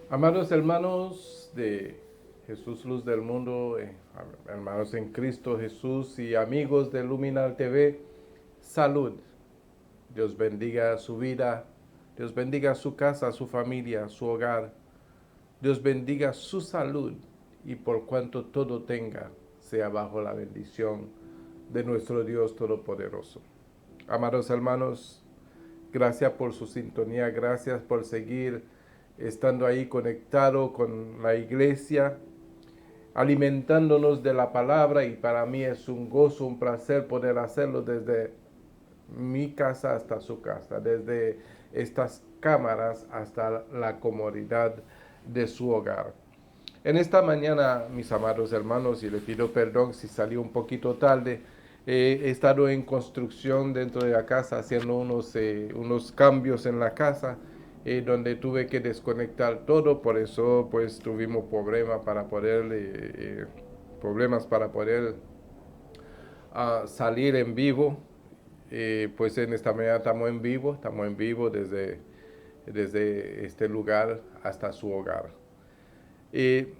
Amados hermanos de Jesús Luz del Mundo, hermanos en Cristo Jesús y amigos de Luminal TV, salud. Dios bendiga su vida, Dios bendiga su casa, su familia, su hogar. Dios bendiga su salud y por cuanto todo tenga, sea bajo la bendición de nuestro Dios Todopoderoso. Amados hermanos, gracias por su sintonía, gracias por seguir estando ahí conectado con la iglesia, alimentándonos de la palabra, y para mí es un gozo, un placer poder hacerlo desde mi casa hasta su casa, desde estas cámaras hasta la comodidad de su hogar. En esta mañana, mis amados hermanos, y le pido perdón si salí un poquito tarde, he estado en construcción dentro de la casa, haciendo unos cambios en la casa, donde tuve que desconectar todo, por eso pues tuvimos problemas para poder salir en vivo. Pues en esta mañana estamos en vivo desde este lugar hasta su hogar. Eh,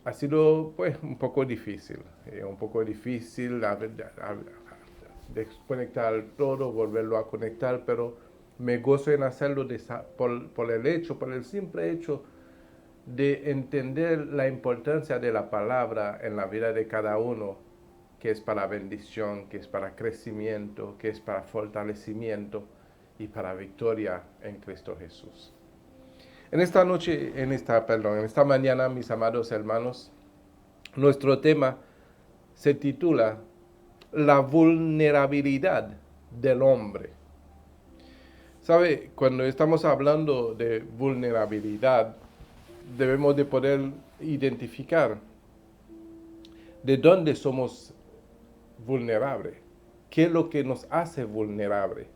Ha sido pues un poco difícil desconectar todo, volverlo a conectar, pero me gozo en hacerlo por el simple hecho de entender la importancia de la palabra en la vida de cada uno, que es para bendición, que es para crecimiento, que es para fortalecimiento y para victoria en Cristo Jesús. En esta mañana, mis amados hermanos, nuestro tema se titula La vulnerabilidad del hombre. ¿Sabe? Cuando estamos hablando de vulnerabilidad, debemos de poder identificar de dónde somos vulnerables, qué es lo que nos hace vulnerables,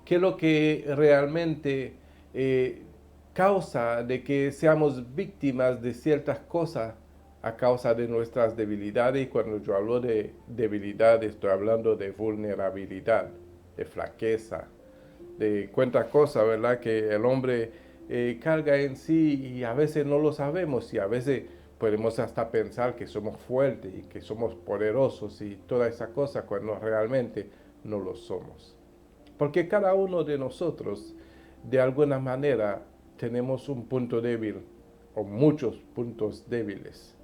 qué es lo que realmente causa de que seamos víctimas de ciertas cosas a causa de nuestras debilidades. Y cuando yo hablo de debilidad, estoy hablando de vulnerabilidad, de flaqueza, de cuántas cosas, ¿verdad?, que el hombre carga en sí y a veces no lo sabemos, y a veces podemos hasta pensar que somos fuertes y que somos poderosos y toda esa cosa, cuando realmente no lo somos. Porque cada uno de nosotros, de alguna manera, tenemos un punto débil o muchos puntos débiles.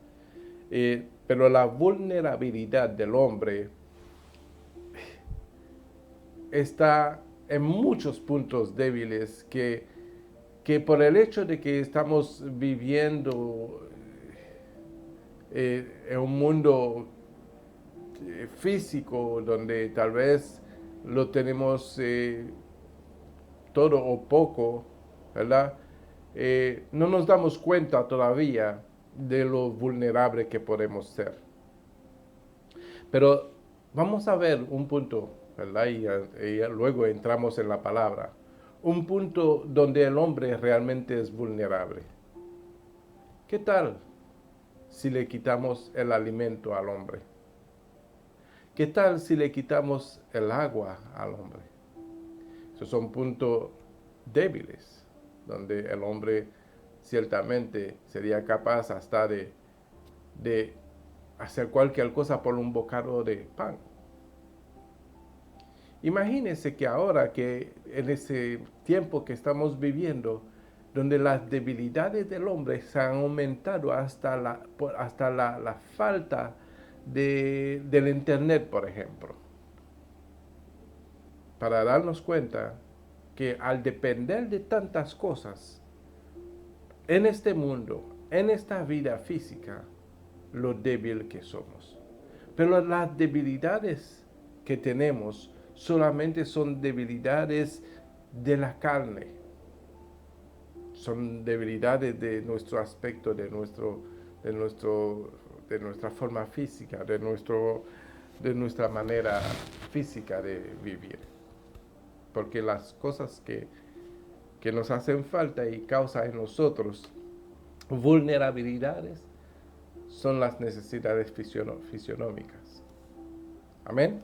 Pero la vulnerabilidad del hombre está en muchos puntos débiles que por el hecho de que estamos viviendo en un mundo físico donde tal vez lo tenemos todo o poco, ¿verdad? No nos damos cuenta todavía de lo vulnerable que podemos ser. Pero vamos a ver un punto, ¿verdad? Y luego entramos en la palabra. Un punto donde el hombre realmente es vulnerable. ¿Qué tal si le quitamos el alimento al hombre? ¿Qué tal si le quitamos el agua al hombre? Esos son puntos débiles, donde el hombre ciertamente sería capaz hasta de hacer cualquier cosa por un bocado de pan. Imagínense que ahora, que en ese tiempo que estamos viviendo, donde las debilidades del hombre se han aumentado hasta la falta del internet, por ejemplo, para darnos cuenta que al depender de tantas cosas en este mundo, en esta vida física, lo débil que somos. Pero las debilidades que tenemos solamente son debilidades de la carne. Son debilidades de nuestro aspecto, de nuestra forma física, de nuestra manera física de vivir. Porque las cosas que nos hacen falta y causan en nosotros vulnerabilidades son las necesidades fisionómicas. Amén.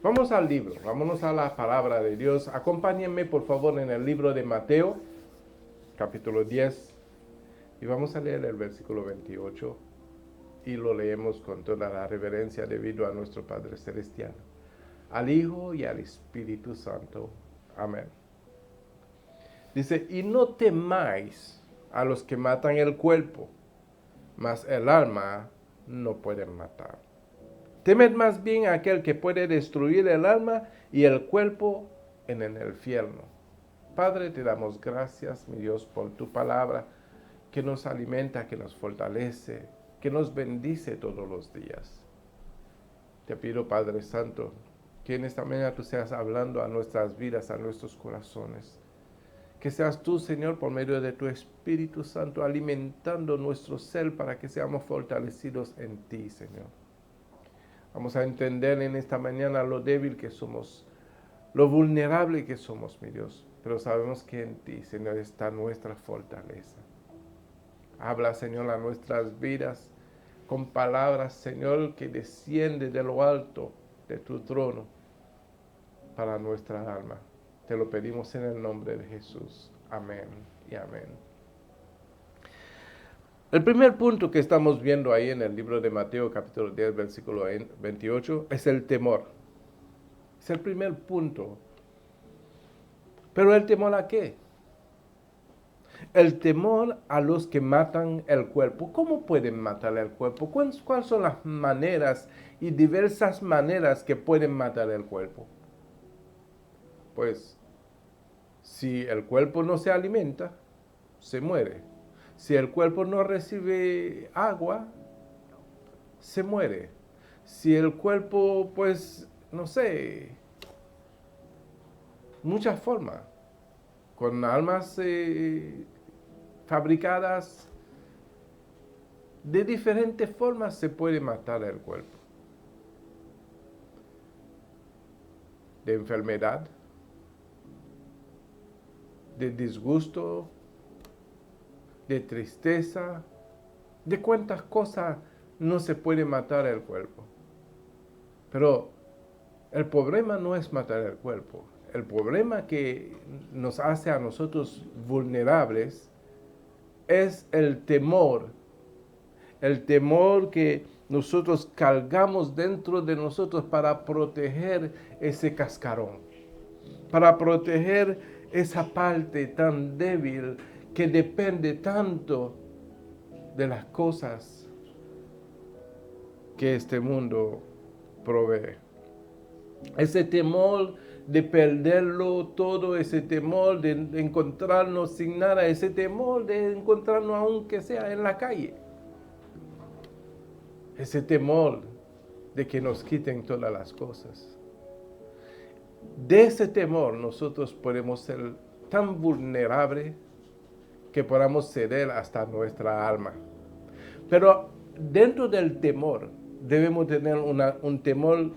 Vamos al libro, vámonos a la palabra de Dios. Acompáñenme por favor en el libro de Mateo, capítulo 10, y vamos a leer el versículo 28, y lo leemos con toda la reverencia debido a nuestro Padre Celestial, al Hijo y al Espíritu Santo. Amén. Dice, y no temáis a los que matan el cuerpo, mas el alma no pueden matar. Temed más bien a aquel que puede destruir el alma y el cuerpo en el infierno. Padre, te damos gracias, mi Dios, por tu palabra que nos alimenta, que nos fortalece, que nos bendice todos los días. Te pido, Padre Santo, que en esta mañana tú seas hablando a nuestras vidas, a nuestros corazones. Que seas tú, Señor, por medio de tu Espíritu Santo, alimentando nuestro ser para que seamos fortalecidos en ti, Señor. Vamos a entender en esta mañana lo débil que somos, lo vulnerable que somos, mi Dios. Pero sabemos que en ti, Señor, está nuestra fortaleza. Habla, Señor, a nuestras vidas con palabras, Señor, que desciende de lo alto de tu trono para nuestra alma. Te lo pedimos en el nombre de Jesús. Amén y amén. El primer punto que estamos viendo ahí en el libro de Mateo, capítulo 10, versículo 28, es el temor. Es el primer punto. ¿Pero el temor a qué? El temor a los que matan el cuerpo. ¿Cómo pueden matar el cuerpo? ¿Cuáles son las maneras y diversas maneras que pueden matar el cuerpo? Pues, si el cuerpo no se alimenta, se muere. Si el cuerpo no recibe agua, se muere. Si el cuerpo, pues, no sé, muchas formas, con armas fabricadas, de diferentes formas se puede matar el cuerpo. De enfermedad, de disgusto, de tristeza, de cuántas cosas no se puede matar el cuerpo. Pero el problema no es matar el cuerpo. El problema que nos hace a nosotros vulnerables es el temor que nosotros cargamos dentro de nosotros para proteger ese cascarón, para proteger esa parte tan débil que depende tanto de las cosas que este mundo provee. Ese temor de perderlo todo, ese temor de encontrarnos sin nada, ese temor de encontrarnos aunque sea en la calle. Ese temor de que nos quiten todas las cosas. De ese temor nosotros podemos ser tan vulnerables que podamos ceder hasta nuestra alma. Pero dentro del temor debemos tener un temor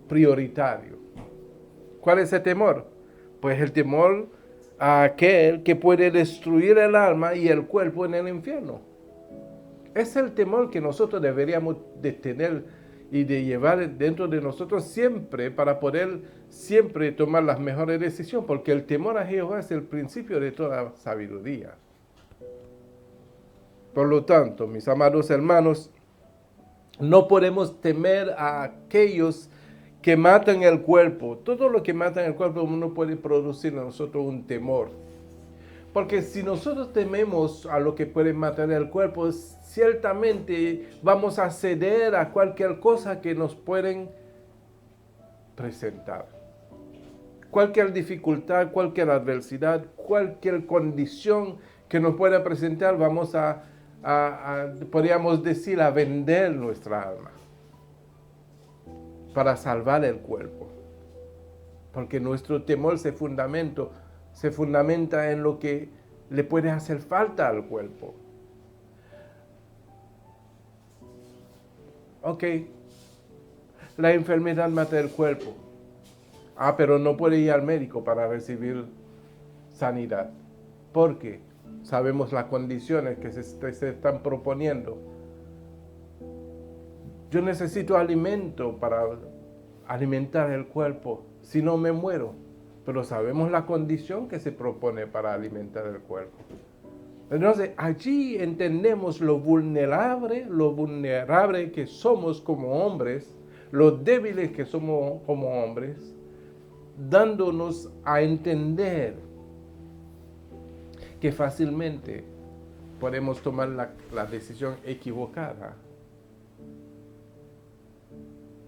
prioritario. ¿Cuál es el temor? Pues el temor a aquel que puede destruir el alma y el cuerpo en el infierno. Es el temor que nosotros deberíamos de tener y de llevar dentro de nosotros siempre para poder siempre tomar las mejores decisiones, porque el temor a Jehová es el principio de toda sabiduría. Por lo tanto, mis amados hermanos, no podemos temer a aquellos que matan el cuerpo. Todo lo que mata el cuerpo no puede producir en nosotros un temor. Porque si nosotros tememos a lo que puede matar el cuerpo, ciertamente vamos a ceder a cualquier cosa que nos pueden presentar. Cualquier dificultad, cualquier adversidad, cualquier condición que nos pueda presentar, vamos podríamos decir, a vender nuestra alma para salvar el cuerpo. Porque nuestro temor se fundamenta en lo que le puede hacer falta al cuerpo. Ok, la enfermedad mata el cuerpo. Pero no puede ir al médico para recibir sanidad. ¿Por qué? Sabemos las condiciones que se están proponiendo. Yo necesito alimento para alimentar el cuerpo, si no me muero. pero sabemos la condición que se propone para alimentar el cuerpo. Entonces, allí entendemos lo vulnerable que somos como hombres, lo débiles que somos como hombres, dándonos a entender que fácilmente podemos tomar la decisión equivocada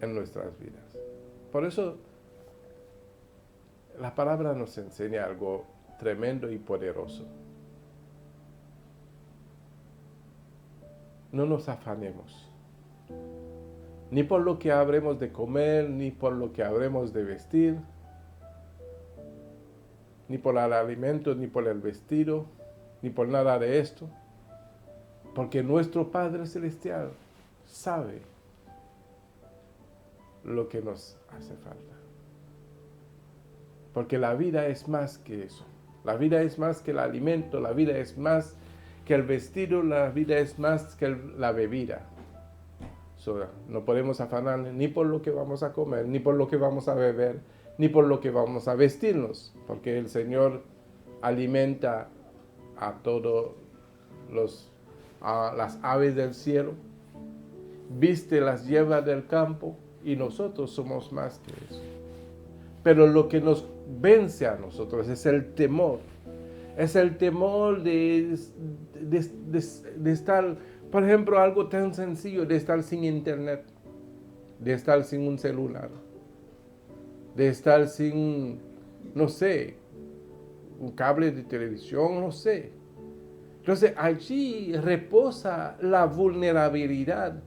en nuestras vidas. Por eso, la palabra nos enseña algo tremendo y poderoso. No nos afanemos, ni por lo que habremos de comer, ni por lo que habremos de vestir, ni por el alimento, ni por el vestido, ni por nada de esto, porque nuestro Padre Celestial sabe lo que nos hace falta. Porque la vida es más que eso. La vida es más que el alimento, la vida es más que el vestido, la vida es más que la bebida. No podemos afanar ni por lo que vamos a comer, ni por lo que vamos a beber, ni por lo que vamos a vestirnos, porque el Señor alimenta a todos las aves del cielo, viste las hierbas del campo, y nosotros somos más que eso. Pero lo que nos vence a nosotros es el temor. Es el temor de estar, por ejemplo, algo tan sencillo, de estar sin internet, de estar sin un celular, de estar sin, no sé, un cable de televisión, no sé. Entonces allí reposa la vulnerabilidad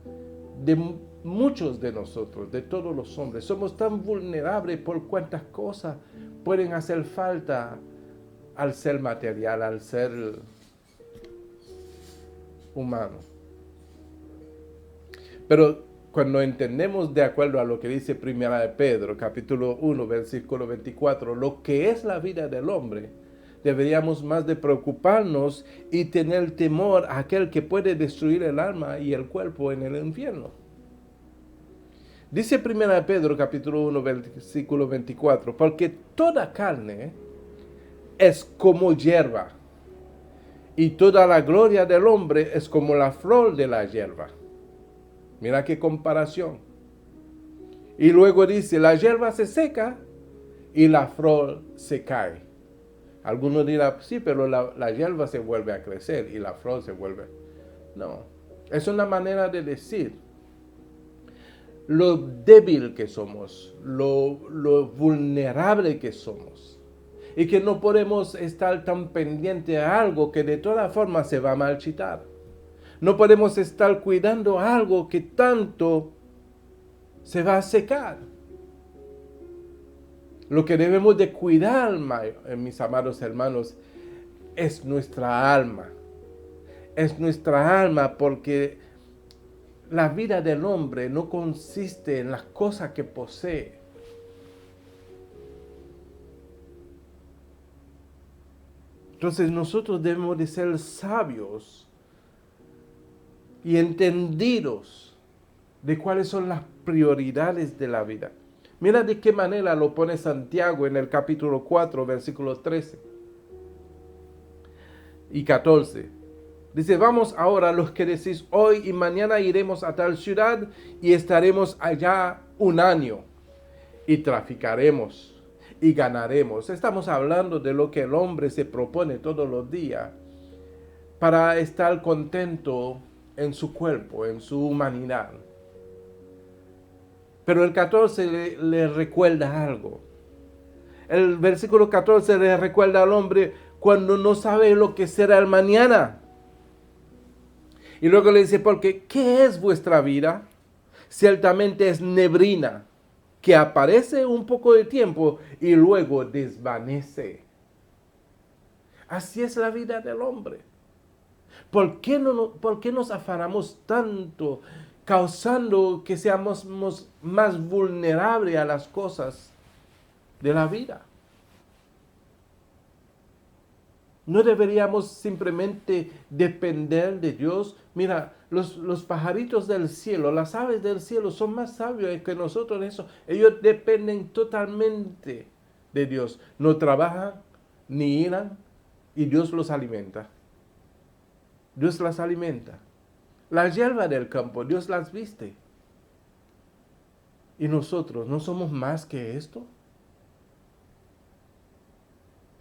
de muchos de nosotros, de todos los hombres. Somos tan vulnerables por cuántas cosas pueden hacer falta al ser material, al ser humano. Pero cuando entendemos, de acuerdo a lo que dice 1 de Pedro, capítulo 1, versículo 24, lo que es la vida del hombre, deberíamos más de preocuparnos y tener temor a aquel que puede destruir el alma y el cuerpo en el infierno. Dice 1 de Pedro, capítulo 1, versículo 24, porque toda carne es como hierba, y toda la gloria del hombre es como la flor de la hierba. Mira qué comparación. Y luego dice, la hierba se seca y la flor se cae. Algunos dirán, sí, pero la hierba se vuelve a crecer y la flor se vuelve. No, es una manera de decir lo débil que somos, lo vulnerable que somos. Y que no podemos estar tan pendiente a algo que de todas formas se va a marchitar. No podemos estar cuidando algo que tanto se va a secar. Lo que debemos de cuidar, mis amados hermanos, es nuestra alma. Es nuestra alma, porque la vida del hombre no consiste en las cosas que posee. Entonces nosotros debemos de ser sabios y entendidos de cuáles son las prioridades de la vida. Mira de qué manera lo pone Santiago en el capítulo 4, versículos 13 y 14. Dice, vamos ahora los que decís, hoy y mañana iremos a tal ciudad y estaremos allá un año y traficaremos y ganaremos. Estamos hablando de lo que el hombre se propone todos los días para estar contento en su cuerpo, en su humanidad. Pero el 14 le recuerda algo. El versículo 14 le recuerda al hombre cuando no sabe lo que será el mañana. Y luego le dice, porque ¿qué es vuestra vida? Ciertamente es neblina, que aparece un poco de tiempo y luego desvanece. Así es la vida del hombre. ¿Por qué nos afanamos tanto, causando que seamos más vulnerables a las cosas de la vida? ¿No deberíamos simplemente depender de Dios? Mira, los pajaritos del cielo, las aves del cielo son más sabios que nosotros en eso. Ellos dependen totalmente de Dios. No trabajan ni hilan y Dios los alimenta. Dios las alimenta. La hierba del campo, Dios las viste. ¿Y nosotros no somos más que esto?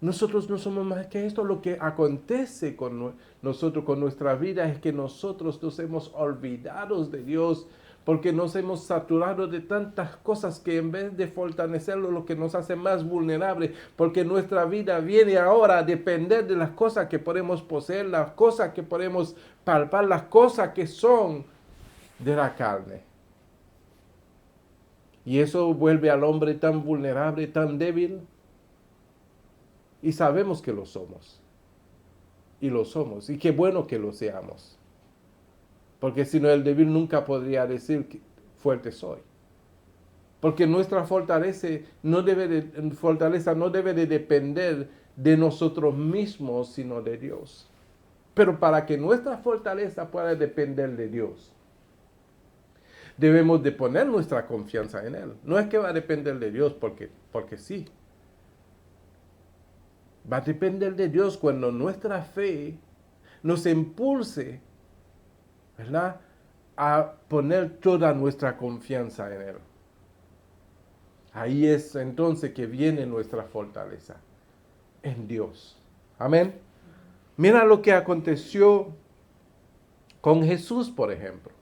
Nosotros no somos más que esto. Lo que acontece con nosotros, con nuestra vida, es que nosotros nos hemos olvidado de Dios porque nos hemos saturado de tantas cosas que en vez de fortalecerlo, lo que nos hace más vulnerables, porque nuestra vida viene ahora a depender de las cosas que podemos poseer, las cosas que podemos palpar, las cosas que son de la carne. Y eso vuelve al hombre tan vulnerable, tan débil. Y sabemos que lo somos. Y lo somos. Y qué bueno que lo seamos. Porque si no, el débil nunca podría decir que fuerte soy. Porque nuestra fortaleza no debe de depender de nosotros mismos, sino de Dios. Pero para que nuestra fortaleza pueda depender de Dios, debemos de poner nuestra confianza en Él. No es que va a depender de Dios porque sí. Va a depender de Dios cuando nuestra fe nos impulse, ¿verdad?, a poner toda nuestra confianza en Él. Ahí es entonces que viene nuestra fortaleza, en Dios. Amén. Mira lo que aconteció con Jesús, por ejemplo.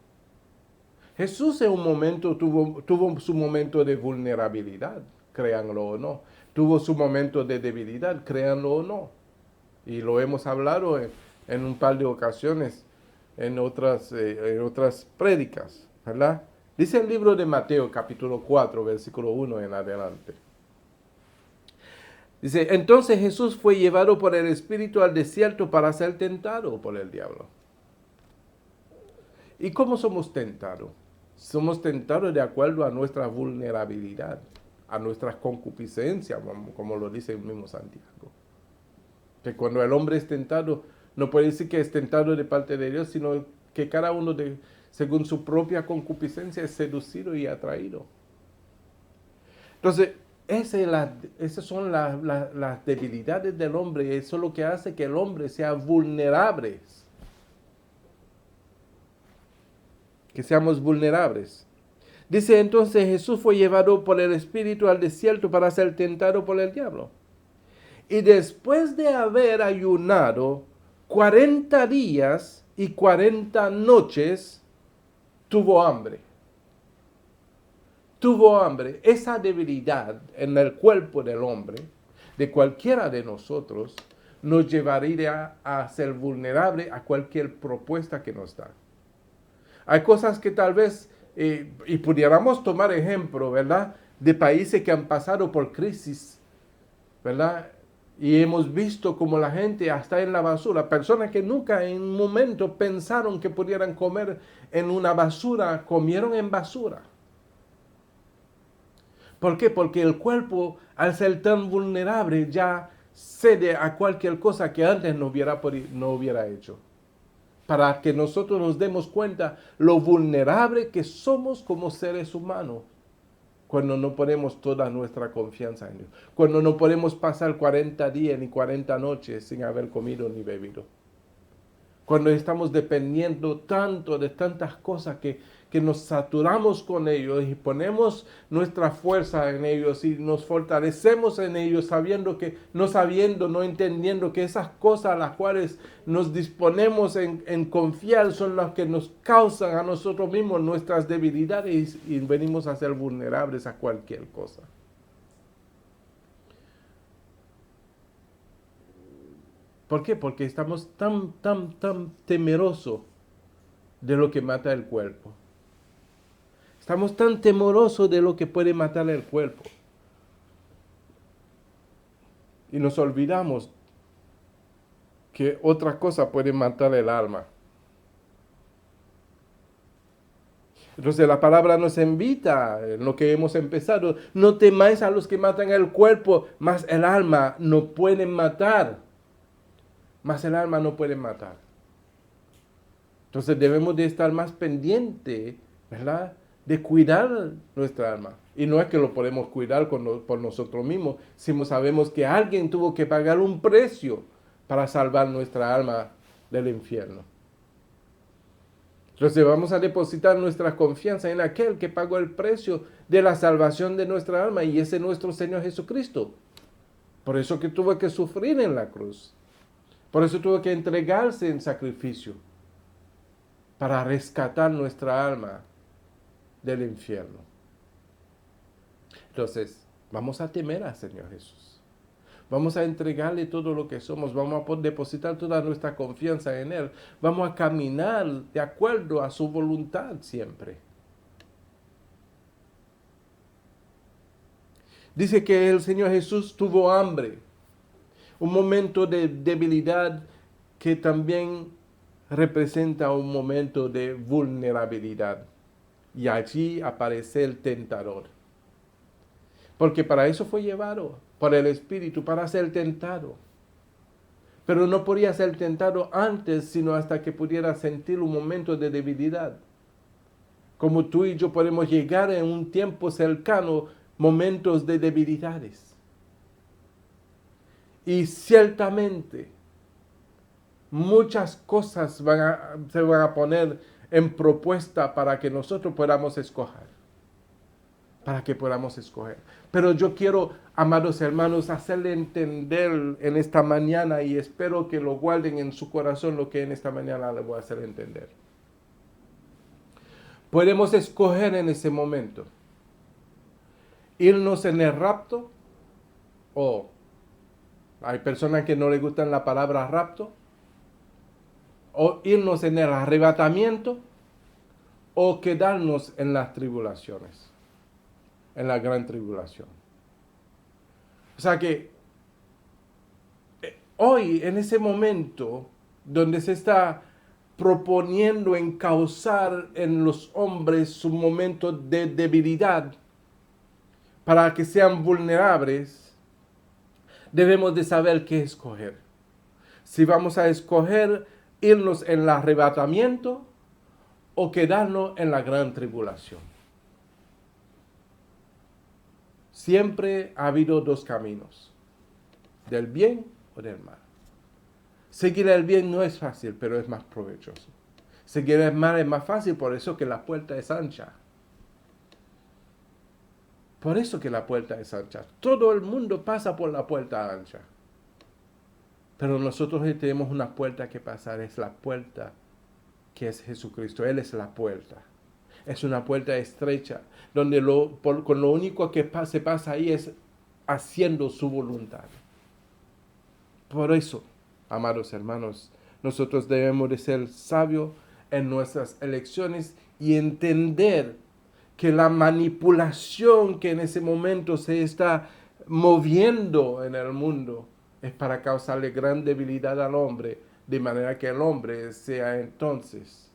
Jesús en un momento tuvo su momento de vulnerabilidad, créanlo o no. Tuvo su momento de debilidad, créanlo o no. Y lo hemos hablado en un par de ocasiones, en otras prédicas, ¿verdad? Dice el libro de Mateo, capítulo 4, versículo 1 en adelante. Dice, entonces Jesús fue llevado por el Espíritu al desierto para ser tentado por el diablo. ¿Y cómo somos tentados? Somos tentados de acuerdo a nuestra vulnerabilidad, a nuestras concupiscencias, como lo dice el mismo Santiago. Que cuando el hombre es tentado, no puede decir que es tentado de parte de Dios, sino que cada uno, según su propia concupiscencia, es seducido y atraído. Entonces, esas son las debilidades del hombre, eso es lo que hace que el hombre sea vulnerable. Que seamos vulnerables. Dice entonces, Jesús fue llevado por el Espíritu al desierto para ser tentado por el diablo. Y después de haber ayunado 40 días y 40 noches, tuvo hambre. Tuvo hambre. Esa debilidad en el cuerpo del hombre, de cualquiera de nosotros, nos llevaría a ser vulnerable a cualquier propuesta que nos da. Hay cosas que tal vez, y pudiéramos tomar ejemplo, ¿verdad?, de países que han pasado por crisis, ¿verdad? Y hemos visto como la gente está en la basura, personas que nunca en un momento pensaron que pudieran comer en una basura, comieron en basura. ¿Por qué? Porque el cuerpo, al ser tan vulnerable, ya cede a cualquier cosa que antes no hubiera hecho. Para que nosotros nos demos cuenta lo vulnerable que somos como seres humanos cuando no ponemos toda nuestra confianza en Dios, cuando no podemos pasar 40 días ni 40 noches sin haber comido ni bebido, cuando estamos dependiendo tanto de tantas cosas que nos saturamos con ellos y ponemos nuestra fuerza en ellos y nos fortalecemos en ellos no entendiendo que esas cosas a las cuales nos disponemos en confiar son las que nos causan a nosotros mismos nuestras debilidades y venimos a ser vulnerables a cualquier cosa. ¿Por qué? Porque estamos tan temerosos de lo que mata el cuerpo. Estamos tan temerosos de lo que puede matar el cuerpo. Y nos olvidamos que otra cosa puede matar el alma. Entonces la palabra nos invita, en lo que hemos empezado, no temáis a los que matan el cuerpo, mas el alma no pueden matar. Mas el alma no puede matar. Entonces debemos de estar más pendientes, ¿verdad?, de cuidar nuestra alma. Y no es que lo podemos cuidar por nosotros mismos, sino sabemos que alguien tuvo que pagar un precio para salvar nuestra alma del infierno. Entonces vamos a depositar nuestra confianza en aquel que pagó el precio de la salvación de nuestra alma, y ese es nuestro Señor Jesucristo. Por eso que tuvo que sufrir en la cruz. Por eso tuvo que entregarse en sacrificio para rescatar nuestra alma del infierno. Entonces, vamos a temer al Señor Jesús. Vamos a entregarle todo lo que somos. Vamos a depositar toda nuestra confianza en Él. Vamos a caminar de acuerdo a su voluntad siempre. Dice que el Señor Jesús tuvo hambre. Un momento de debilidad que también representa un momento de vulnerabilidad. Y allí aparece el tentador. Porque para eso fue llevado por el Espíritu, para ser tentado. Pero no podía ser tentado antes, sino hasta que pudiera sentir un momento de debilidad. Como tú y yo podemos llegar en un tiempo cercano, momentos de debilidades. Y ciertamente, muchas cosas se van a poner en propuesta para que nosotros podamos escoger. Para que podamos escoger. Pero yo quiero, amados hermanos, hacerle entender en esta mañana, y espero que lo guarden en su corazón lo que en esta mañana le voy a hacer entender. Podemos escoger en ese momento irnos en el rapto, o hay personas que no les gustan la palabra rapto, o irnos en el arrebatamiento, o quedarnos en las tribulaciones, en la gran tribulación. O sea que hoy, en ese momento donde se está proponiendo encauzar en los hombres un momento de debilidad para que sean vulnerables, debemos de saber qué escoger. Si vamos a escoger irnos en el arrebatamiento o quedarnos en la gran tribulación. Siempre ha habido dos caminos, del bien o del mal. Seguir el bien no es fácil, pero es más provechoso. Seguir el mal es más fácil, por eso que la puerta es ancha. Por eso que la puerta es ancha. Todo el mundo pasa por la puerta ancha. Pero nosotros tenemos una puerta que pasar, es la puerta que es Jesucristo. Él es la puerta. Es una puerta estrecha, donde con lo único que se pasa ahí es haciendo su voluntad. Por eso, amados hermanos, nosotros debemos de ser sabios en nuestras elecciones y entender que la manipulación que en ese momento se está moviendo en el mundo es para causarle gran debilidad al hombre, de manera que el hombre sea entonces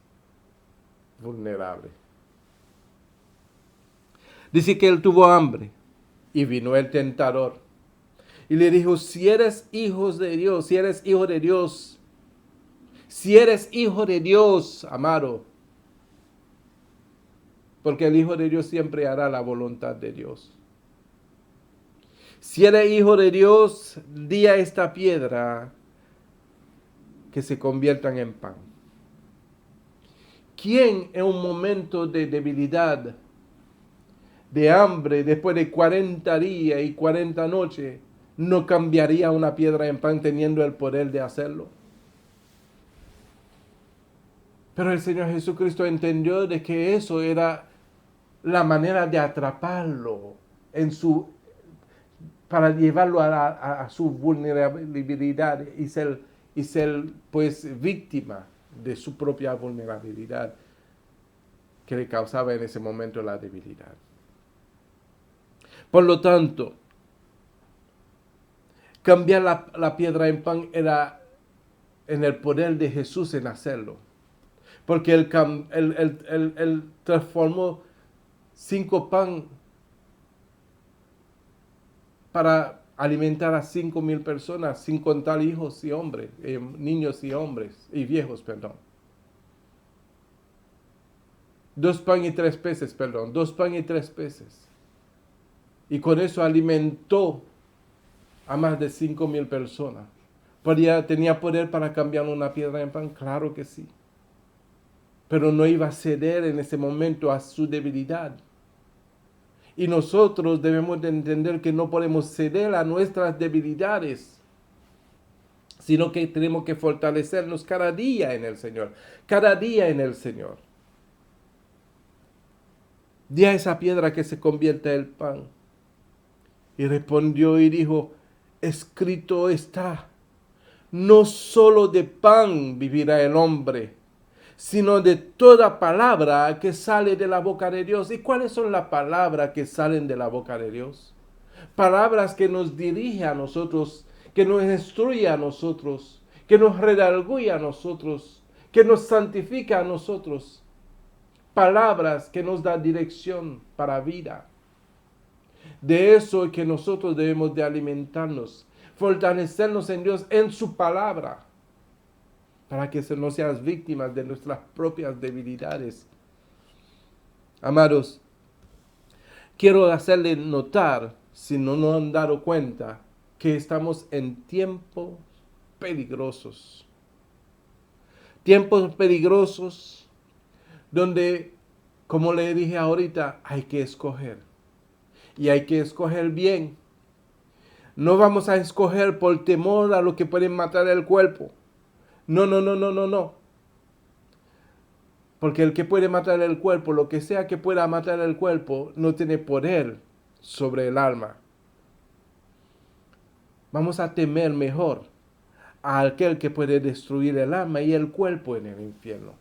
vulnerable. Dice que él tuvo hambre y vino el tentador y le dijo: si eres hijo de Dios, si eres hijo de Dios, si eres hijo de Dios, amado, porque el Hijo de Dios siempre hará la voluntad de Dios. Si eres hijo de Dios, di a esta piedra que se conviertan en pan. ¿Quién en un momento de debilidad, de hambre, después de 40 días y 40 noches, no cambiaría una piedra en pan teniendo el poder de hacerlo? Pero el Señor Jesucristo entendió de que eso era la manera de atraparlo para llevarlo a su vulnerabilidad y ser pues víctima de su propia vulnerabilidad que le causaba en ese momento la debilidad. Por lo tanto, cambiar la piedra en pan era en el poder de Jesús en hacerlo. Porque él transformó 5 pan para alimentar a 5,000 personas, sin contar hijos y hombres, niños y hombres, y viejos, perdón. 2 pan y 3 peces, perdón, 2 pan y 3 peces. Y con eso alimentó a más de 5,000 personas. ¿Tenía poder para cambiar una piedra en pan? Claro que sí. Pero no iba a ceder en ese momento a su debilidad. Y nosotros debemos de entender que no podemos ceder a nuestras debilidades, sino que tenemos que fortalecernos cada día en el Señor. Cada día en el Señor. Di a esa piedra que se convierta en pan. Y respondió y dijo, escrito está, no solo de pan vivirá el hombre, sino de toda palabra que sale de la boca de Dios. ¿Y cuáles son las palabras que salen de la boca de Dios? Palabras que nos dirige a nosotros, que nos instruye a nosotros, que nos redarguye a nosotros, que nos santifica a nosotros. Palabras que nos dan dirección para vida. De eso es que nosotros debemos de alimentarnos, fortalecernos en Dios, en su palabra, para que no seamos víctimas de nuestras propias debilidades. Amados, quiero hacerles notar, si no nos han dado cuenta, que estamos en tiempos peligrosos. Tiempos peligrosos donde, como le dije ahorita, hay que escoger. Y hay que escoger bien. No vamos a escoger por temor a lo que pueden matar el cuerpo. No. Porque el que puede matar el cuerpo, lo que sea que pueda matar el cuerpo, no tiene poder sobre el alma. Vamos a temer mejor a aquel que puede destruir el alma y el cuerpo en el infierno.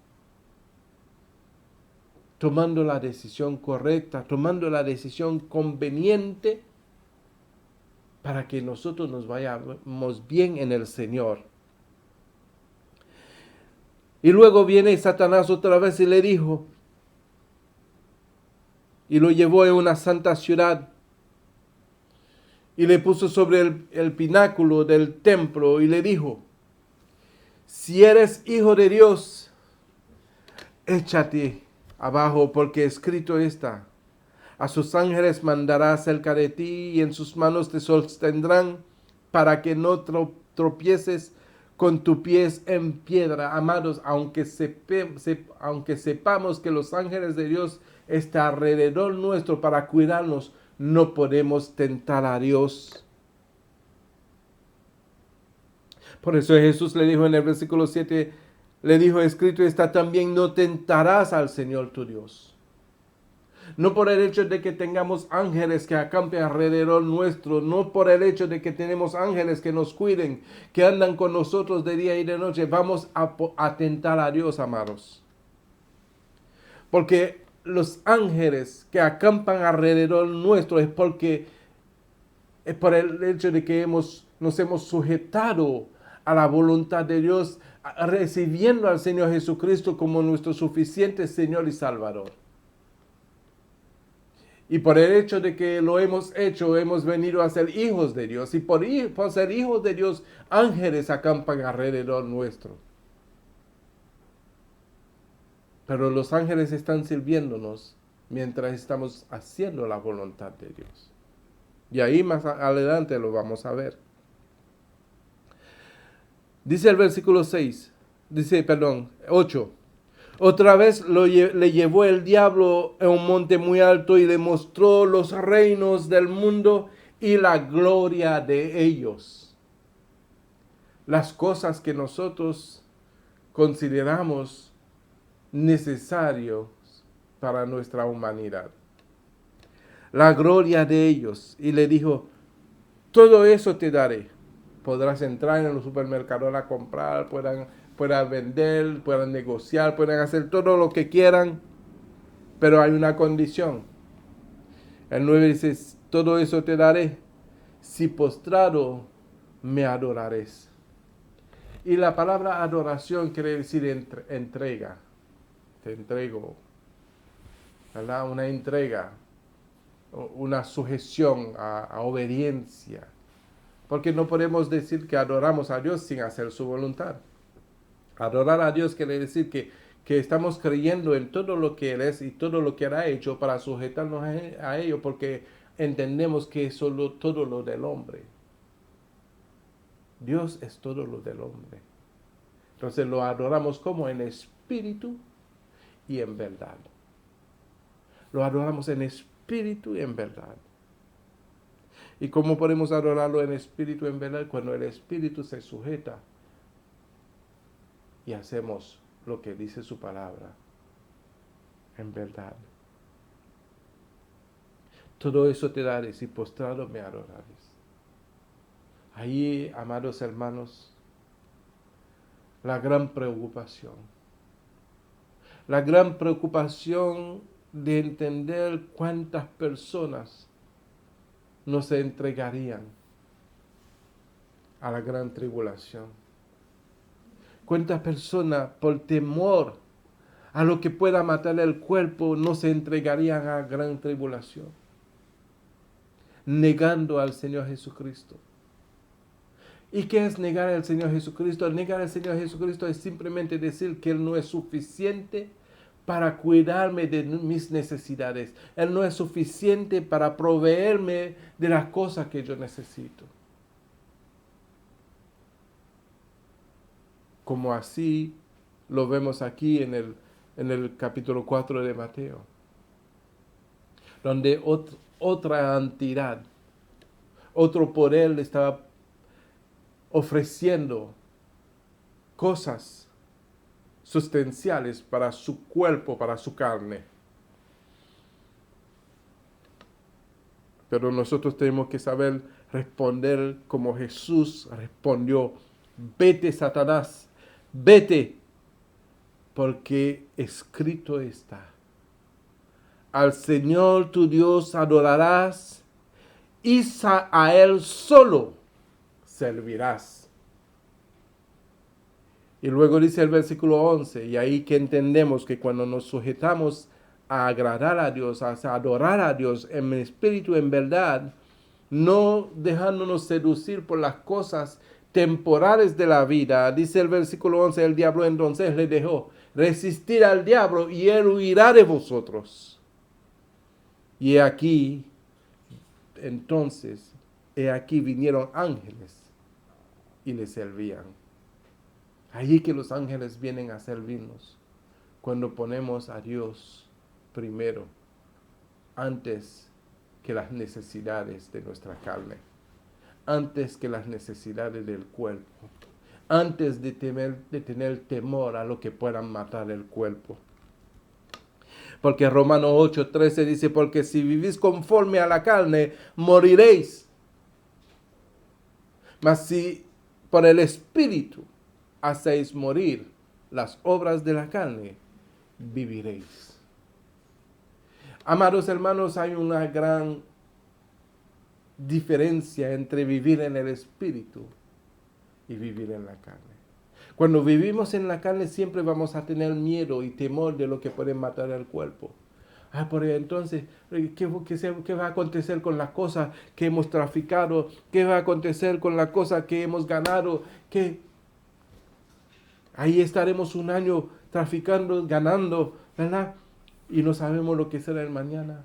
Tomando la decisión correcta, tomando la decisión conveniente para que nosotros nos vayamos bien en el Señor. Y luego viene Satanás otra vez y le dijo, y lo llevó a una santa ciudad, y le puso sobre el pináculo del templo, y le dijo, si eres hijo de Dios, échate abajo, porque escrito está, a sus ángeles mandará cerca de ti, y en sus manos te sostendrán, para que no tropieces con tus pies en piedra. Amados, aunque sepamos que los ángeles de Dios están alrededor nuestro para cuidarnos, no podemos tentar a Dios. Por eso Jesús le dijo en el versículo 7, le dijo, escrito está también, no tentarás al Señor tu Dios. No por el hecho de que tengamos ángeles que acampen alrededor nuestro, no por el hecho de que tenemos ángeles que nos cuiden, que andan con nosotros de día y de noche, vamos a tentar a Dios, amados. Porque los ángeles que acampan alrededor nuestro es por el hecho de que nos hemos sujetado a la voluntad de Dios, recibiendo al Señor Jesucristo como nuestro suficiente Señor y Salvador. Y por el hecho de que lo hemos hecho, hemos venido a ser hijos de Dios. Y por ser hijos de Dios, ángeles acampan alrededor nuestro. Pero los ángeles están sirviéndonos mientras estamos haciendo la voluntad de Dios. Y ahí más adelante lo vamos a ver. Dice el versículo 8. Otra vez le llevó el diablo a un monte muy alto y le mostró los reinos del mundo y la gloria de ellos. Las cosas que nosotros consideramos necesarios para nuestra humanidad. La gloria de ellos. Y le dijo, todo eso te daré. Podrás entrar en los supermercados a comprar, puedan vender, puedan negociar, puedan hacer todo lo que quieran, pero hay una condición. El 9 dice, todo eso te daré, si postrado me adorarás. Y la palabra adoración quiere decir entrega. Te entrego, ¿verdad? Una entrega, una sujeción a obediencia. Porque no podemos decir que adoramos a Dios sin hacer su voluntad. Adorar a Dios quiere decir que que estamos creyendo en todo lo que Él es y todo lo que Él ha hecho para sujetarnos a ello, porque entendemos que es solo todo lo del hombre. Dios es todo lo del hombre. Entonces lo adoramos como en espíritu y en verdad. Lo adoramos en espíritu y en verdad. ¿Y cómo podemos adorarlo en espíritu y en verdad? Cuando el espíritu se sujeta y hacemos lo que dice su palabra en verdad. Todo eso te daré si postrado me adorares. Ahí, amados hermanos, la gran preocupación. La gran preocupación de entender cuántas personas no se entregarían a la gran tribulación. Cuántas personas por temor a lo que pueda matar el cuerpo no se entregarían a la gran tribulación, negando al Señor Jesucristo. ¿Y qué es negar al Señor Jesucristo? Negar al Señor Jesucristo es simplemente decir que Él no es suficiente para cuidarme de mis necesidades. Él no es suficiente para proveerme de las cosas que yo necesito. Como así lo vemos aquí en el capítulo 4 de Mateo, donde otra entidad, otro poder le estaba ofreciendo cosas sustanciales para su cuerpo, para su carne. Pero nosotros tenemos que saber responder como Jesús respondió: vete, Satanás, vete, porque escrito está: al Señor tu Dios adorarás y a Él solo servirás. Y luego dice el versículo 11, y ahí que entendemos que cuando nos sujetamos a agradar a Dios, a adorar a Dios en espíritu, en verdad, no dejándonos seducir por las cosas temporales de la vida, dice el versículo 11, el diablo entonces le dejó: resistir al diablo y él huirá de vosotros. Y aquí, entonces, aquí vinieron ángeles y le servían. Allí que los ángeles vienen a servirnos cuando ponemos a Dios primero, antes que las necesidades de nuestra carne, antes que las necesidades del cuerpo, antes de tener temor a lo que puedan matar el cuerpo. Porque Romanos 8:13 dice: porque si vivís conforme a la carne, moriréis. Mas si por el Espíritu hacéis morir las obras de la carne, viviréis. Amados hermanos, hay una gran diferencia entre vivir en el Espíritu y vivir en la carne. Cuando vivimos en la carne siempre vamos a tener miedo y temor de lo que puede matar el cuerpo. Por entonces, ¿qué va a acontecer con las cosas que hemos traficado? ¿Qué va a acontecer con las cosas que hemos ganado? Ahí estaremos un año traficando, ganando, ¿verdad? Y no sabemos lo que será el mañana.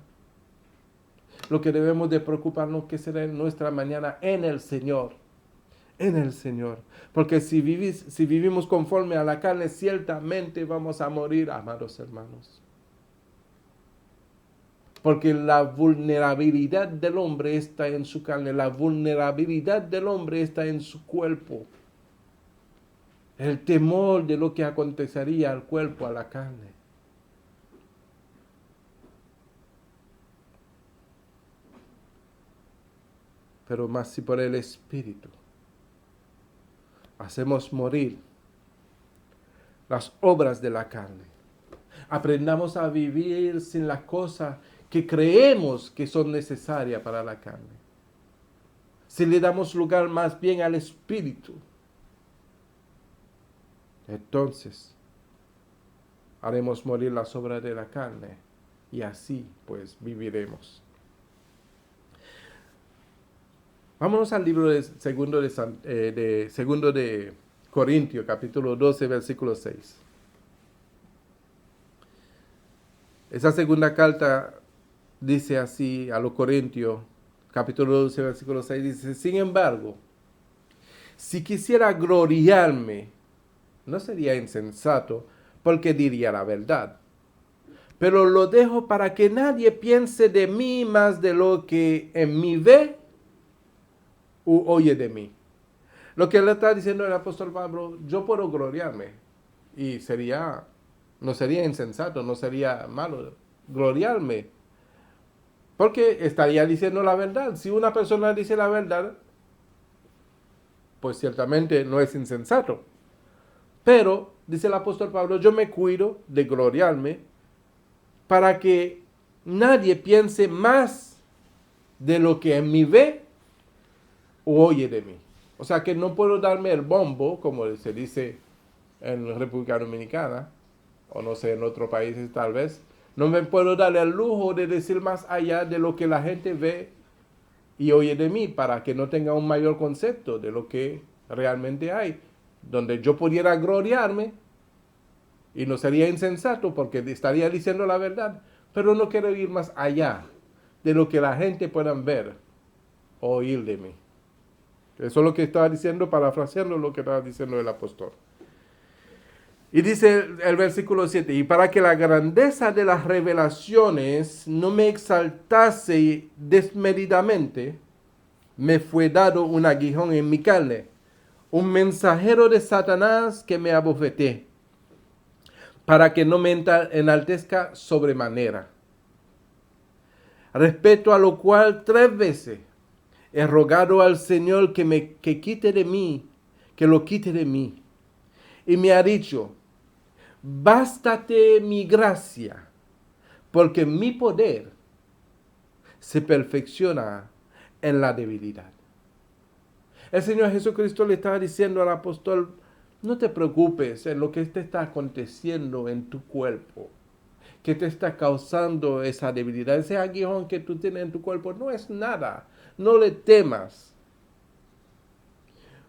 Lo que debemos de preocuparnos que será nuestra mañana en el Señor. En el Señor. Porque si vivimos conforme a la carne, ciertamente vamos a morir, amados hermanos. Porque la vulnerabilidad del hombre está en su carne, la vulnerabilidad del hombre está en su cuerpo. El temor de lo que acontecería al cuerpo, a la carne. Pero más si por el Espíritu hacemos morir las obras de la carne, aprendamos a vivir sin las cosas que creemos que son necesarias para la carne. Si le damos lugar más bien al Espíritu, entonces haremos morir las obras de la carne y así pues viviremos. Vámonos al libro de segundo de Corintios, capítulo 12, versículo 6. Esa segunda carta dice así a los Corintios, capítulo 12, versículo 6, dice, sin embargo, si quisiera gloriarme, no sería insensato, porque diría la verdad. Pero lo dejo para que nadie piense de mí más de lo que en mí ve u oye de mí. Lo que le está diciendo el apóstol Pablo, yo puedo gloriarme. Y no sería insensato, no sería malo gloriarme. Porque estaría diciendo la verdad. Si una persona dice la verdad, pues ciertamente no es insensato. Pero, dice el apóstol Pablo, yo me cuido de gloriarme para que nadie piense más de lo que en mí ve o oye de mí. O sea que no puedo darme el bombo, como se dice en República Dominicana, o no sé, en otros países tal vez. No me puedo dar el lujo de decir más allá de lo que la gente ve y oye de mí, para que no tenga un mayor concepto de lo que realmente hay. Donde yo pudiera gloriarme, y no sería insensato porque estaría diciendo la verdad, pero no quiero ir más allá de lo que la gente pueda ver o oír de mí. Eso es lo que estaba diciendo, parafraseando lo que estaba diciendo el apóstol. Y dice el versículo 7, y para que la grandeza de las revelaciones no me exaltase desmedidamente, me fue dado un aguijón en mi carne, un mensajero de Satanás que me abofeté, para que no me enaltezca sobremanera. Respecto a lo cual 3 veces he rogado al Señor que quite de mí, que lo quite de mí. Y me ha dicho, bástate mi gracia, porque mi poder se perfecciona en la debilidad. El Señor Jesucristo le estaba diciendo al apóstol, no te preocupes en lo que te está aconteciendo en tu cuerpo, que te está causando esa debilidad. Ese aguijón que tú tienes en tu cuerpo no es nada, no le temas.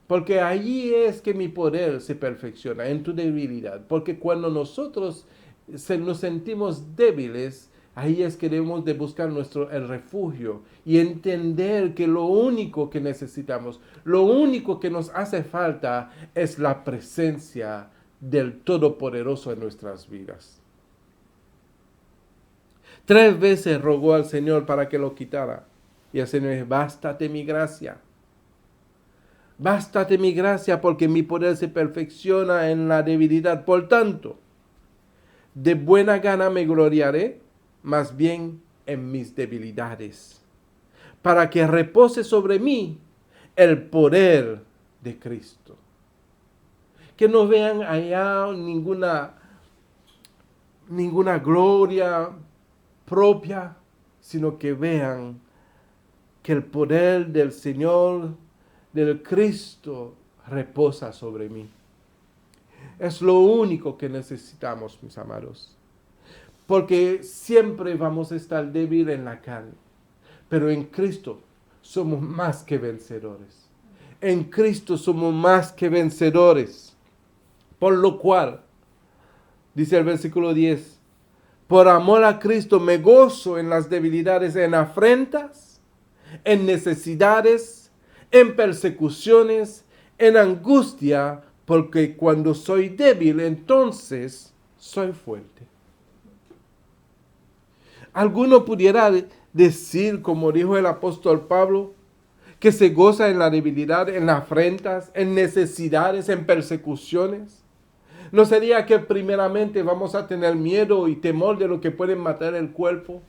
Porque allí es que mi poder se perfecciona, en tu debilidad. Porque cuando nosotros nos sentimos débiles, ahí es que debemos de buscar el refugio y entender que lo único que necesitamos, lo único que nos hace falta es la presencia del Todopoderoso en nuestras vidas. 3 veces rogó al Señor para que lo quitara. Y el Señor dijo, bástate mi gracia. Bástate mi gracia porque mi poder se perfecciona en la debilidad. Por tanto, de buena gana me gloriaré, más bien en mis debilidades, para que repose sobre mí el poder de Cristo. Que no vean allá ninguna gloria propia, sino que vean que el poder del Señor, del Cristo, reposa sobre mí. Es lo único que necesitamos, mis amados. Porque siempre vamos a estar débiles en la carne. Pero en Cristo somos más que vencedores. En Cristo somos más que vencedores. Por lo cual, dice el versículo 10, por amor a Cristo me gozo en las debilidades, en afrentas, en necesidades, en persecuciones, en angustia, porque cuando soy débil, entonces soy fuerte. Alguno pudiera decir, como dijo el apóstol Pablo, que se goza en la debilidad, en afrentas, en necesidades, en persecuciones. ¿No sería que primeramente vamos a tener miedo y temor de lo que puede matar el cuerpo?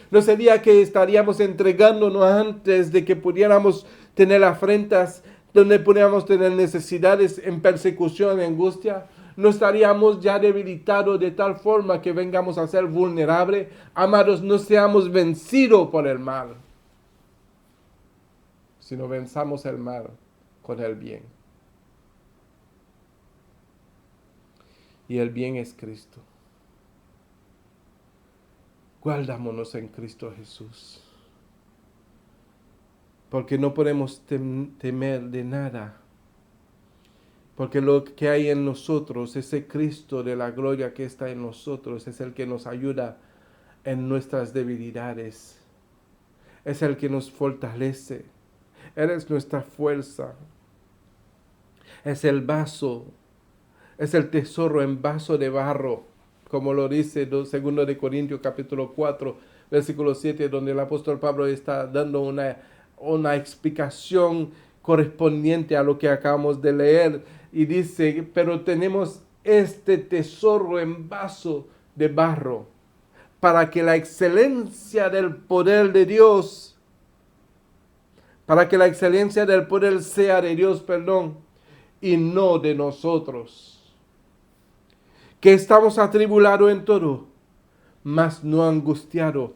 ¿No sería que estaríamos entregándonos antes de que pudiéramos tener afrentas, donde pudiéramos tener necesidades en persecución, en angustia? ¿No estaríamos ya debilitados de tal forma que vengamos a ser vulnerables? Amados, no seamos vencidos por el mal, sino venzamos el mal con el bien. Y el bien es Cristo. Guardámonos en Cristo Jesús. Porque no podemos temer de nada. Porque lo que hay en nosotros, ese Cristo de la gloria que está en nosotros, es el que nos ayuda en nuestras debilidades. Es el que nos fortalece. Eres nuestra fuerza. Es el vaso. Es el tesoro en vaso de barro. Como lo dice 2 de Corintios capítulo 4, versículo 7, donde el apóstol Pablo está dando una explicación correspondiente a lo que acabamos de leer. Y dice, pero tenemos este tesoro en vaso de barro, para que la excelencia del poder de Dios, para que la excelencia del poder sea de Dios, y no de nosotros. Que estamos atribulados en todo, mas no angustiados,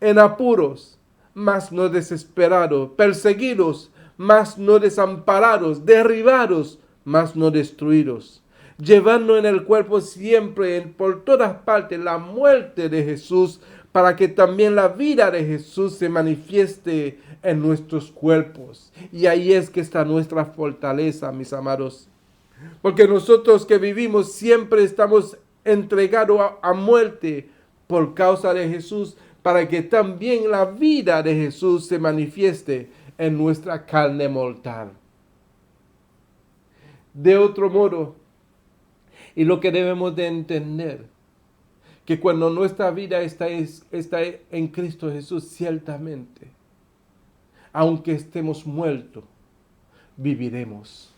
en apuros, mas no desesperados, perseguidos, mas no desamparados, derribados, mas no destruidos, llevando en el cuerpo siempre por todas partes la muerte de Jesús, para que también la vida de Jesús se manifieste en nuestros cuerpos. Y ahí es que está nuestra fortaleza, mis amados. Porque nosotros que vivimos siempre estamos entregados a muerte por causa de Jesús, para que también la vida de Jesús se manifieste en nuestra carne mortal. De otro modo, y lo que debemos de entender, que cuando nuestra vida está en Cristo Jesús, ciertamente, aunque estemos muertos, viviremos.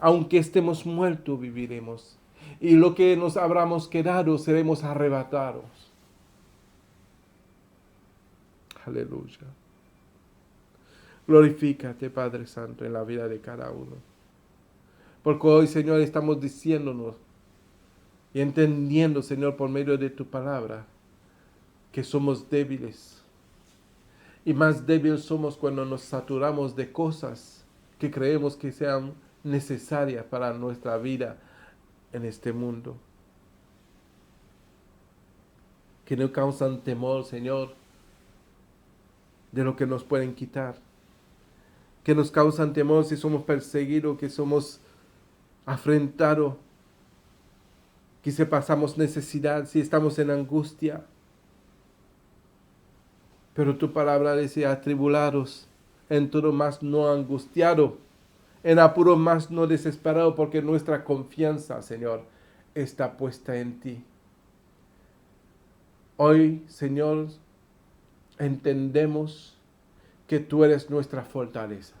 Aunque estemos muertos, viviremos. Y lo que nos habremos quedado, seremos arrebatados. Aleluya. Glorifícate, Padre Santo, en la vida de cada uno. Porque hoy, Señor, estamos diciéndonos y entendiendo, Señor, por medio de tu palabra, que somos débiles. Y más débiles somos cuando nos saturamos de cosas que creemos que sean necesarias para nuestra vida en este mundo. Que no causan temor, Señor, de lo que nos pueden quitar. Que nos causan temor si somos perseguidos, que somos afrentados, que si pasamos necesidad, si estamos en angustia. Pero tu palabra dice, atribulados, en todo más no angustiados, en apuro más no desesperados, porque nuestra confianza, Señor, está puesta en ti. Hoy, Señor, entendemos que tú eres nuestra fortaleza.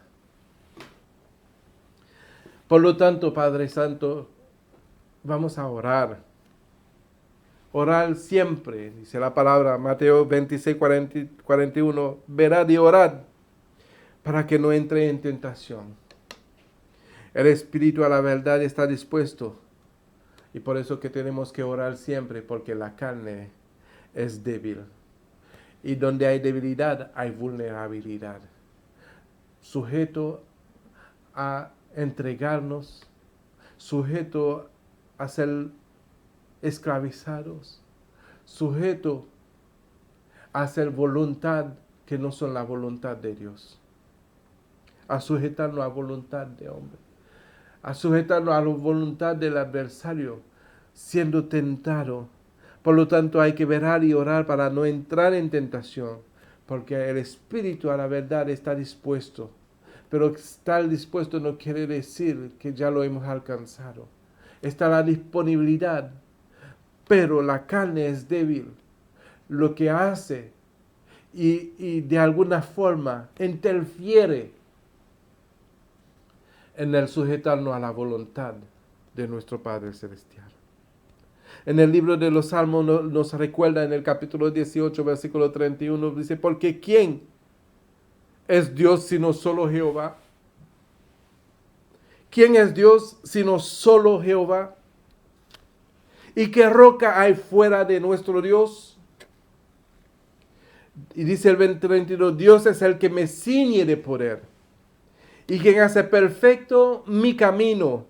Por lo tanto, Padre Santo, vamos a orar. Orar siempre, dice la palabra, Mateo 26, 41, verad y orad para que no entre en tentación. El espíritu a la verdad está dispuesto y por eso que tenemos que orar siempre, porque la carne es débil. Y donde hay debilidad, hay vulnerabilidad. Sujeto a entregarnos, sujeto a ser esclavizados, sujeto a hacer voluntad que no son la voluntad de Dios, a sujetarnos a voluntad de hombre, a sujetarnos a la voluntad del adversario, siendo tentado. Por lo tanto, hay que velar y orar para no entrar en tentación, porque el espíritu a la verdad está dispuesto, pero estar dispuesto no quiere decir que ya lo hemos alcanzado. Está la disponibilidad, pero la carne es débil. Lo que hace y de alguna forma interfiere en el sujetarnos a la voluntad de nuestro Padre Celestial. En el libro de los Salmos nos recuerda en el capítulo 18, versículo 31, dice, porque ¿quién es Dios sino solo Jehová? ¿Quién es Dios sino solo Jehová? ¿Y qué roca hay fuera de nuestro Dios? Y dice el 32, Dios es el que me ciñe de poder, y quien hace perfecto mi camino,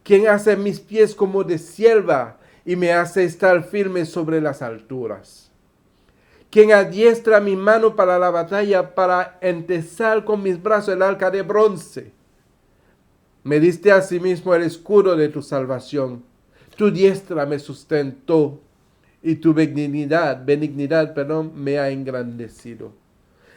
quien hace mis pies como de sierva, y me hace estar firme sobre las alturas. Quien adiestra mi mano para la batalla, para entesar con mis brazos el arca de bronce. Me diste asimismo el escudo de tu salvación. Tu diestra me sustentó, y tu benignidad, me ha engrandecido.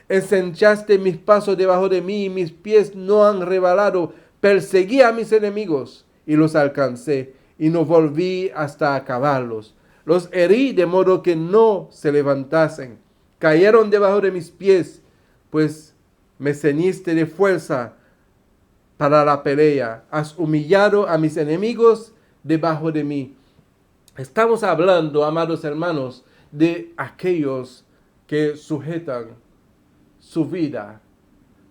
Ensanchaste mis pasos debajo de mí y mis pies no han rebalado. Perseguí a mis enemigos y los alcancé y no volví hasta acabarlos. Los herí de modo que no se levantasen. Cayeron debajo de mis pies, pues me ceñiste de fuerza para la pelea. Has humillado a mis enemigos debajo de mí. Estamos hablando, amados hermanos, de aquellos que sujetan su vida,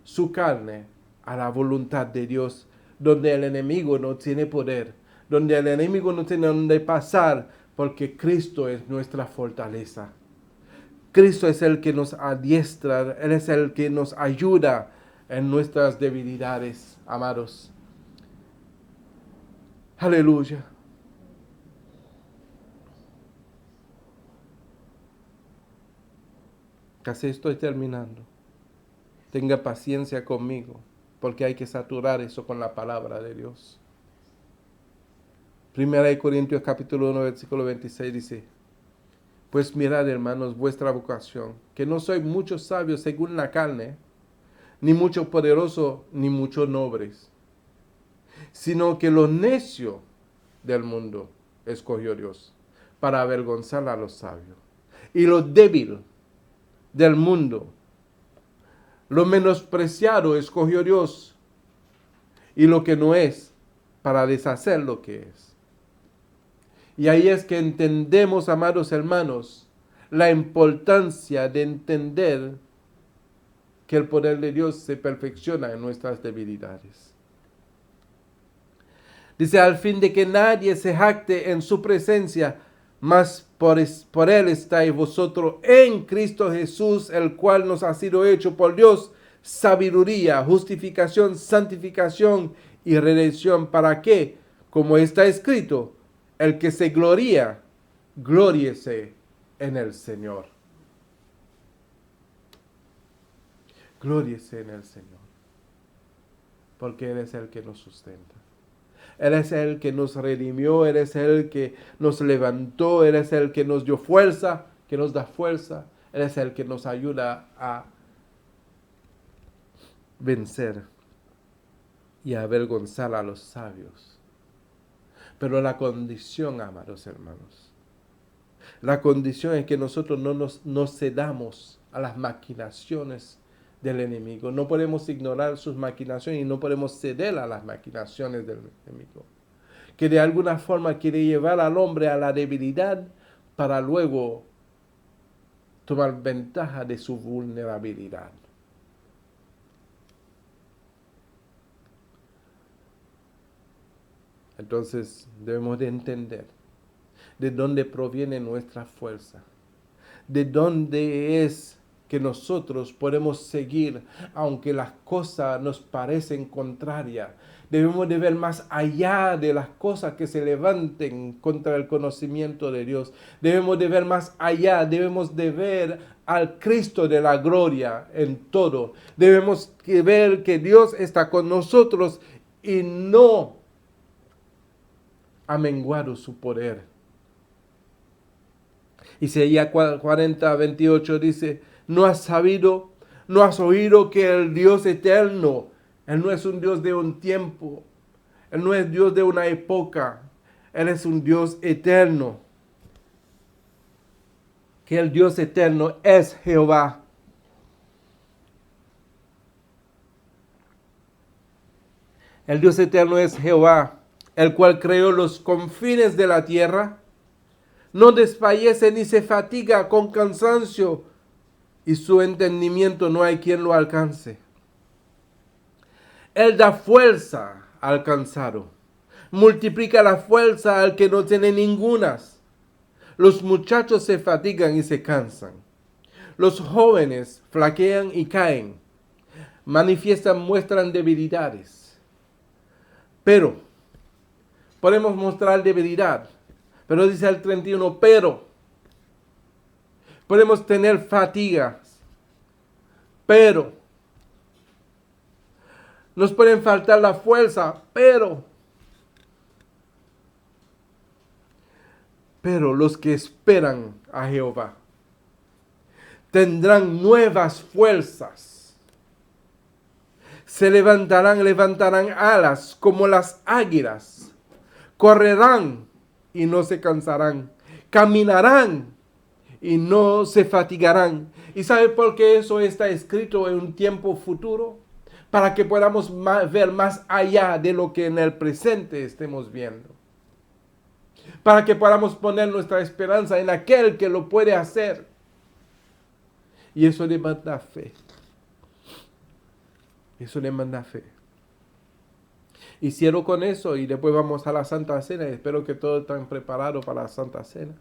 su carne, a la voluntad de Dios, donde el enemigo no tiene poder, donde el enemigo no tiene donde pasar, porque Cristo es nuestra fortaleza. Cristo es el que nos adiestra, Él es el que nos ayuda en nuestras debilidades, amados. Aleluya. Casi estoy terminando. Tenga paciencia conmigo, porque hay que saturar eso con la palabra de Dios. 1 Corintios capítulo 1, versículo 26 dice: pues mirad, hermanos, vuestra vocación, que no sois muchos sabios según la carne, ni muchos poderosos, ni muchos nobles, sino que lo necio del mundo escogió Dios para avergonzar a los sabios. Y lo débil del mundo, lo menospreciado escogió Dios, y lo que no es, para deshacer lo que es. Y ahí es que entendemos, amados hermanos, la importancia de entender que el poder de Dios se perfecciona en nuestras debilidades. Dice, al fin de que nadie se jacte en su presencia, mas por Él estáis vosotros en Cristo Jesús, el cual nos ha sido hecho por Dios sabiduría, justificación, santificación y redención. ¿Para qué? Como está escrito, el que se gloría, glóriese en el Señor. Glóriese en el Señor, porque Él es el que nos sustenta. Él es el que nos redimió, Él es el que nos levantó, Él es el que nos dio fuerza, que nos da fuerza. Él es el que nos ayuda a vencer y a avergonzar a los sabios. Pero la condición, amados hermanos, la condición es que nosotros no cedamos a las maquinaciones del enemigo. No podemos ignorar sus maquinaciones y no podemos ceder a las maquinaciones del enemigo, que de alguna forma quiere llevar al hombre a la debilidad para luego tomar ventaja de su vulnerabilidad. Entonces debemos de entender de dónde proviene nuestra fuerza, de dónde es que nosotros podemos seguir aunque las cosas nos parecen contrarias. Debemos de ver más allá de las cosas que se levanten contra el conocimiento de Dios. Debemos de ver más allá, debemos de ver al Cristo de la gloria en todo. Debemos de ver que Dios está con nosotros y no ha menguado su poder. Isaías 40:28 dice, no has oído que el Dios eterno, Él no es un Dios de un tiempo, Él no es Dios de una época, Él es un Dios eterno. Que el Dios eterno es Jehová. El Dios eterno es Jehová, el cual creó los confines de la tierra. No desfallece ni se fatiga con cansancio, y su entendimiento no hay quien lo alcance. Él da fuerza al cansado, multiplica la fuerza al que no tiene ningunas. Los muchachos se fatigan y se cansan. Los jóvenes flaquean y caen. Muestran debilidades. Pero, podemos mostrar debilidad. Pero dice el 31, pero podemos tener fatigas, pero nos pueden faltar la fuerza, pero Pero los que esperan a Jehová tendrán nuevas fuerzas. Se levantarán alas como las águilas. Correrán y no se cansarán. Caminarán y no se fatigarán. ¿Y sabe por qué eso está escrito en un tiempo futuro? Para que podamos ver más allá de lo que en el presente estemos viendo. Para que podamos poner nuestra esperanza en aquel que lo puede hacer. Y eso demanda fe. Eso demanda fe. Y cierro con eso y después vamos a la Santa Cena. Espero que todos estén preparados para la Santa Cena.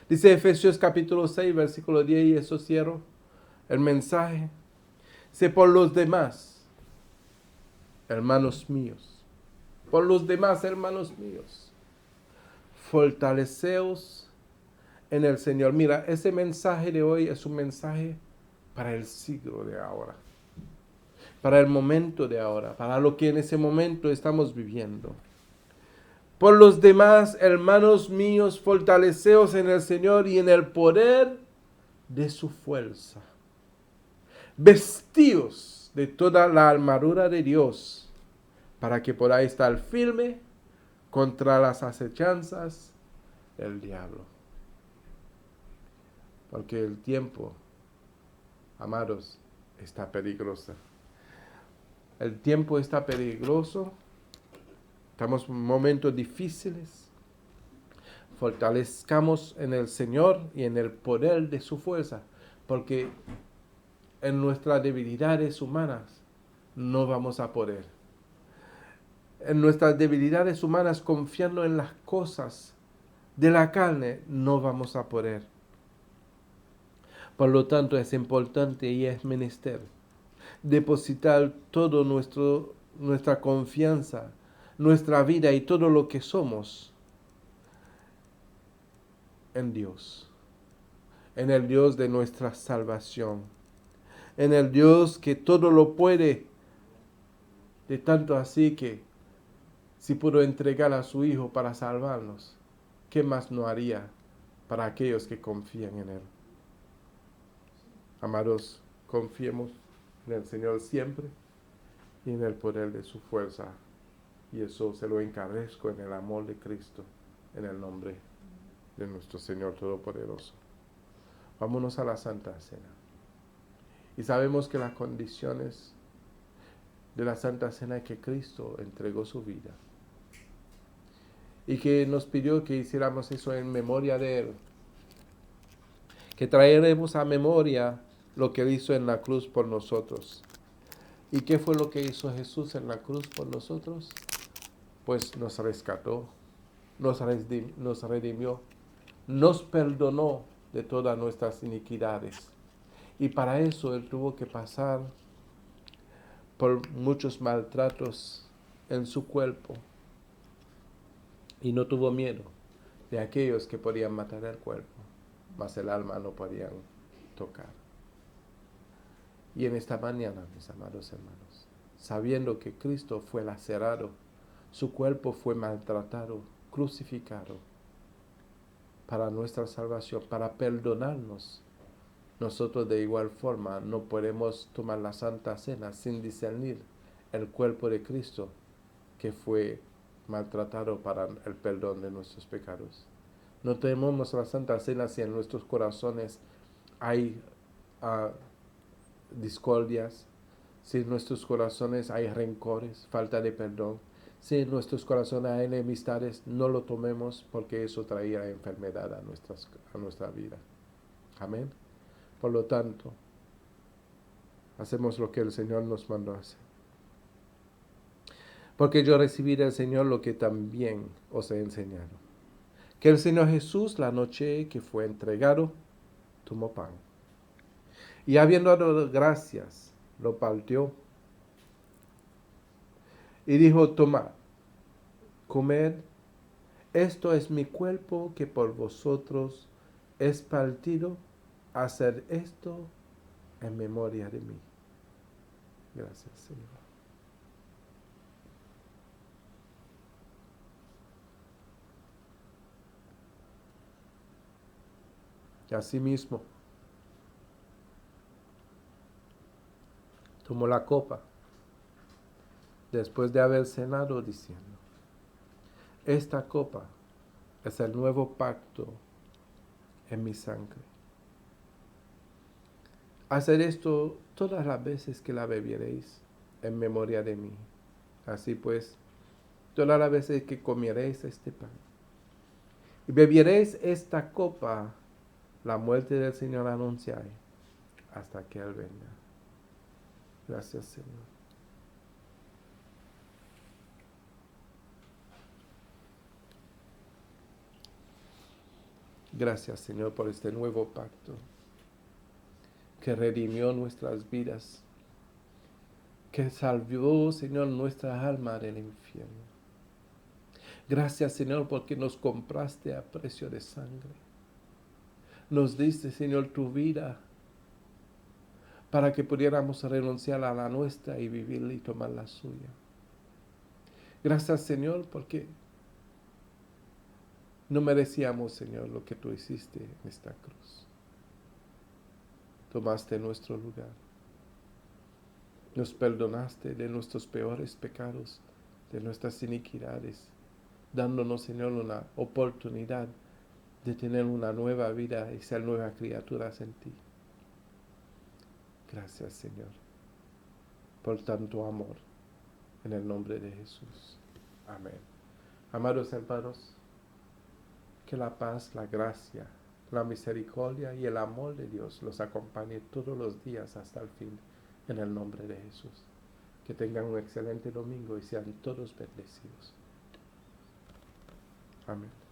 Dice Efesios capítulo 6, versículo 10, y eso cierro el mensaje. Dice, por los demás, hermanos míos, por los demás, hermanos míos, fortaleceos en el Señor. Mira, ese mensaje de hoy es un mensaje para el siglo de ahora, para el momento de ahora, para lo que en ese momento estamos viviendo. Por los demás, hermanos míos, fortaleceos en el Señor y en el poder de su fuerza. Vestíos de toda la armadura de Dios, para que podáis estar firme contra las acechanzas del diablo. Porque el tiempo, amados, está peligroso. El tiempo está peligroso. Estamos en momentos difíciles. Fortalezcamos en el Señor y en el poder de su fuerza, porque en nuestras debilidades humanas no vamos a poder. En nuestras debilidades humanas, confiando en las cosas de la carne, no vamos a poder. Por lo tanto, es importante y es menester depositar todo nuestra confianza, nuestra vida y todo lo que somos en Dios, en el Dios de nuestra salvación, en el Dios que todo lo puede, de tanto así que si pudo entregar a su Hijo para salvarnos, ¿qué más no haría para aquellos que confían en Él? Amados, confiemos en el Señor siempre y en el poder de su fuerza. Y eso se lo encarezco en el amor de Cristo, en el nombre de nuestro Señor Todopoderoso. Vámonos a la Santa Cena. Y sabemos que las condiciones de la Santa Cena es que Cristo entregó su vida. Y que nos pidió que hiciéramos eso en memoria de Él. Que traeremos a memoria lo que Él hizo en la cruz por nosotros. ¿Y qué fue lo que hizo Jesús en la cruz por nosotros? Pues nos rescató, nos redimió, nos perdonó de todas nuestras iniquidades. Y para eso Él tuvo que pasar por muchos maltratos en su cuerpo. Y no tuvo miedo de aquellos que podían matar el cuerpo, mas el alma no podían tocar. Y en esta mañana, mis amados hermanos, sabiendo que Cristo fue lacerado, su cuerpo fue maltratado, crucificado, para nuestra salvación, para perdonarnos, nosotros de igual forma no podemos tomar la Santa Cena sin discernir el cuerpo de Cristo que fue maltratado para el perdón de nuestros pecados. No tomemos la Santa Cena si en nuestros corazones hay discordias, si en nuestros corazones hay rencores, falta de perdón, si en nuestros corazones hay enemistades, no lo tomemos porque eso traía enfermedad a nuestra vida. Amén. Por lo tanto, hacemos lo que el Señor nos mandó hacer. Porque yo recibí del Señor lo que también os he enseñado. Que el Señor Jesús, la noche que fue entregado, tomó pan. Y habiendo dado gracias, lo partió. Y dijo, tomad, comed, esto es mi cuerpo que por vosotros es partido, haced esto en memoria de mí. Gracias, Señor. Y asimismo, tomó la copa después de haber cenado diciendo, esta copa es el nuevo pacto en mi sangre. Haced esto todas las veces que la bebiereis en memoria de mí. Así pues, todas las veces que comiereis este pan y bebiereis esta copa, la muerte del Señor anunciáis hasta que Él venga. Gracias, Señor. Gracias, Señor, por este nuevo pacto que redimió nuestras vidas, que salvó, Señor, nuestra alma del infierno. Gracias, Señor, porque nos compraste a precio de sangre. Nos diste, Señor, tu vida para que pudiéramos renunciar a la nuestra y vivir y tomar la suya. Gracias, Señor, porque no merecíamos, Señor, lo que tú hiciste en esta cruz. Tomaste nuestro lugar. Nos perdonaste de nuestros peores pecados, de nuestras iniquidades, dándonos, Señor, una oportunidad de tener una nueva vida y ser nuevas criaturas en ti. Gracias, Señor, por tanto amor, en el nombre de Jesús. Amén. Amados hermanos, que la paz, la gracia, la misericordia y el amor de Dios los acompañe todos los días hasta el fin, en el nombre de Jesús. Que tengan un excelente domingo y sean todos bendecidos. Amén.